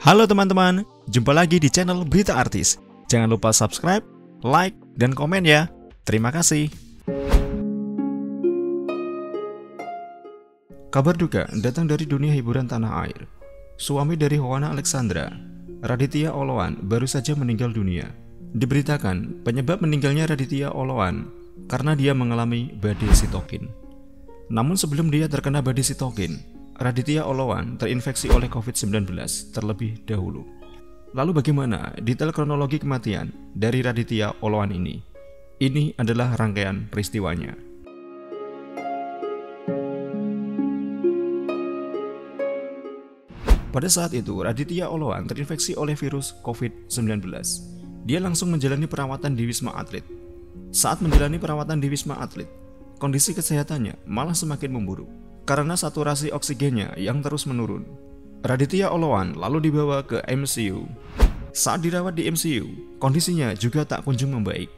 Halo teman-teman, jumpa lagi di channel Berita Artis. Jangan lupa subscribe, like, dan komen ya. Terima kasih. Kabar duka datang dari dunia hiburan tanah air. Suami dari Joanna Alexandra, Raditya Oloan, baru saja meninggal dunia. Diberitakan penyebab meninggalnya Raditya Oloan karena dia mengalami badai sitokin. Namun sebelum dia terkena badai sitokin, Raditya Oloan terinfeksi oleh COVID-19 terlebih dahulu. Lalu bagaimana detail kronologi kematian dari Raditya Oloan ini? Ini adalah rangkaian peristiwanya. Pada saat itu, Raditya Oloan terinfeksi oleh virus COVID-19. Dia langsung menjalani perawatan di Wisma Atlet. Saat menjalani perawatan di Wisma Atlet, kondisi kesehatannya malah semakin memburuk karena saturasi oksigennya yang terus menurun. Raditya Oloan lalu dibawa ke MCU. Saat dirawat di MCU, kondisinya juga tak kunjung membaik.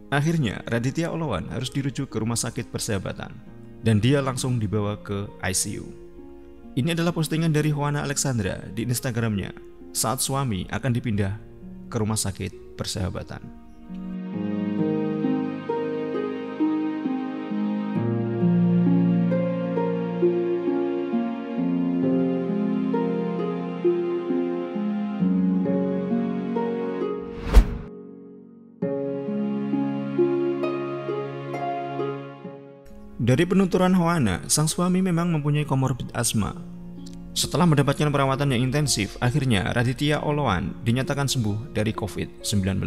Akhirnya, Raditya Oloan harus dirujuk ke Rumah Sakit Persahabatan, dan dia langsung dibawa ke ICU. Ini adalah postingan dari Joanna Alexandra di Instagramnya saat suami akan dipindah ke Rumah Sakit Persahabatan. Dari penuturan Joanna, sang suami memang mempunyai komorbid asma. Setelah mendapatkan perawatan yang intensif, akhirnya Raditya Oloan dinyatakan sembuh dari COVID-19.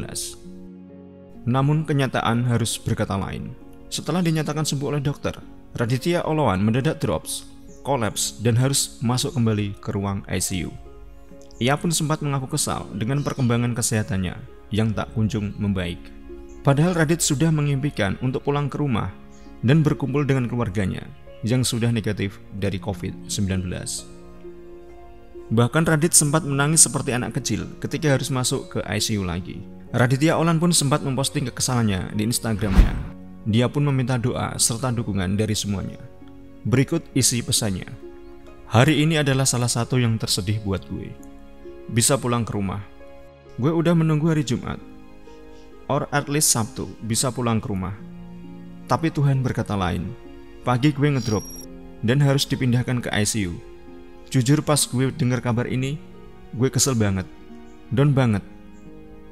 Namun kenyataan harus berkata lain. Setelah dinyatakan sembuh oleh dokter, Raditya Oloan mendadak drops, kolaps, dan harus masuk kembali ke ruang ICU. Ia pun sempat mengaku kesal dengan perkembangan kesehatannya yang tak kunjung membaik. Padahal Radit sudah mengimpikan untuk pulang ke rumah dan berkumpul dengan keluarganya yang sudah negatif dari COVID-19. Bahkan Radit sempat menangis seperti anak kecil ketika harus masuk ke ICU lagi. Raditya Oloan pun sempat memposting kekesalannya di Instagramnya. Dia pun meminta doa serta dukungan dari semuanya. Berikut isi pesannya. Hari ini adalah salah satu yang tersedih buat gue. Bisa pulang ke rumah. Gue udah menunggu hari Jumat, or at least Sabtu, bisa pulang ke rumah. Tapi Tuhan berkata lain. Pagi gue ngedrop dan harus dipindahkan ke ICU. Jujur pas gue dengar kabar ini, gue kesel banget, down banget,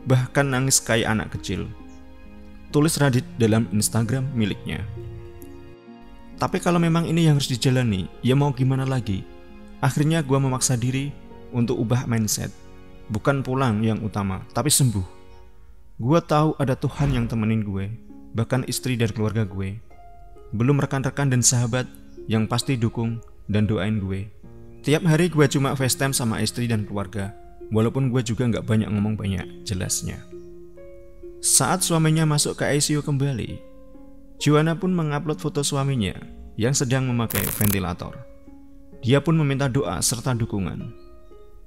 bahkan nangis kayak anak kecil. Tulis Radit dalam Instagram miliknya. Tapi kalau memang ini yang harus dijalani, ya mau gimana lagi. Akhirnya gue memaksa diri untuk ubah mindset. Bukan pulang yang utama, tapi sembuh. Gue tahu ada Tuhan yang temenin gue, bahkan istri dan keluarga gue. Belum rekan-rekan dan sahabat yang pasti dukung dan doain gue. Tiap hari gue cuma FaceTime sama istri dan keluarga, walaupun gue juga gak banyak ngomong banyak, jelasnya. Saat suaminya masuk ke ICU kembali, Joanna pun mengupload foto suaminya yang sedang memakai ventilator. Dia pun meminta doa serta dukungan.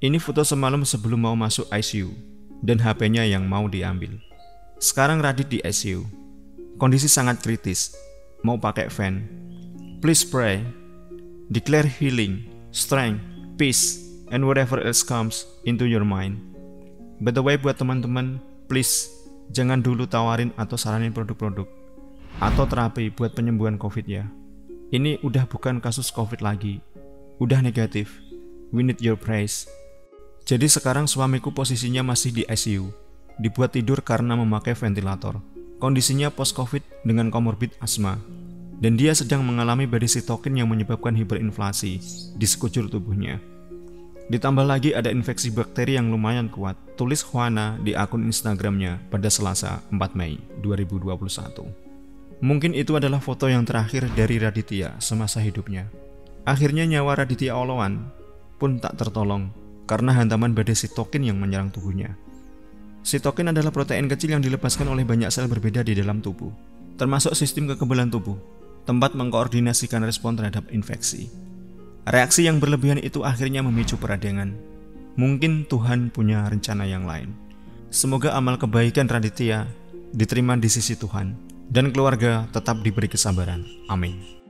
Ini foto semalam sebelum mau masuk ICU dan HP-nya yang mau diambil. Sekarang Radit di ICU. Kondisi sangat kritis, mau pakai fan. Please pray, declare healing, strength, peace, and whatever else comes into your mind. By the way, buat teman-teman, please jangan dulu tawarin atau saranin produk-produk atau terapi buat penyembuhan COVID ya. Ini udah bukan kasus COVID lagi, udah negatif. We need your praise. Jadi sekarang suamiku posisinya masih di ICU, dibuat tidur karena memakai ventilator. Kondisinya post-COVID dengan komorbid asma, dan dia sedang mengalami badai sitokin yang menyebabkan hiperinflasi di sekujur tubuhnya. Ditambah lagi ada infeksi bakteri yang lumayan kuat, tulis Joanna di akun Instagramnya pada Selasa 4 Mei 2021. Mungkin itu adalah foto yang terakhir dari Raditya semasa hidupnya. Akhirnya nyawa Raditya Oloan pun tak tertolong karena hantaman badai sitokin yang menyerang tubuhnya. Sitokin adalah protein kecil yang dilepaskan oleh banyak sel berbeda di dalam tubuh, termasuk sistem kekebalan tubuh, tempat mengkoordinasikan respon terhadap infeksi. Reaksi yang berlebihan itu akhirnya memicu peradangan. Mungkin Tuhan punya rencana yang lain. Semoga amal kebaikan Raditya diterima di sisi Tuhan, dan keluarga tetap diberi kesabaran. Amin.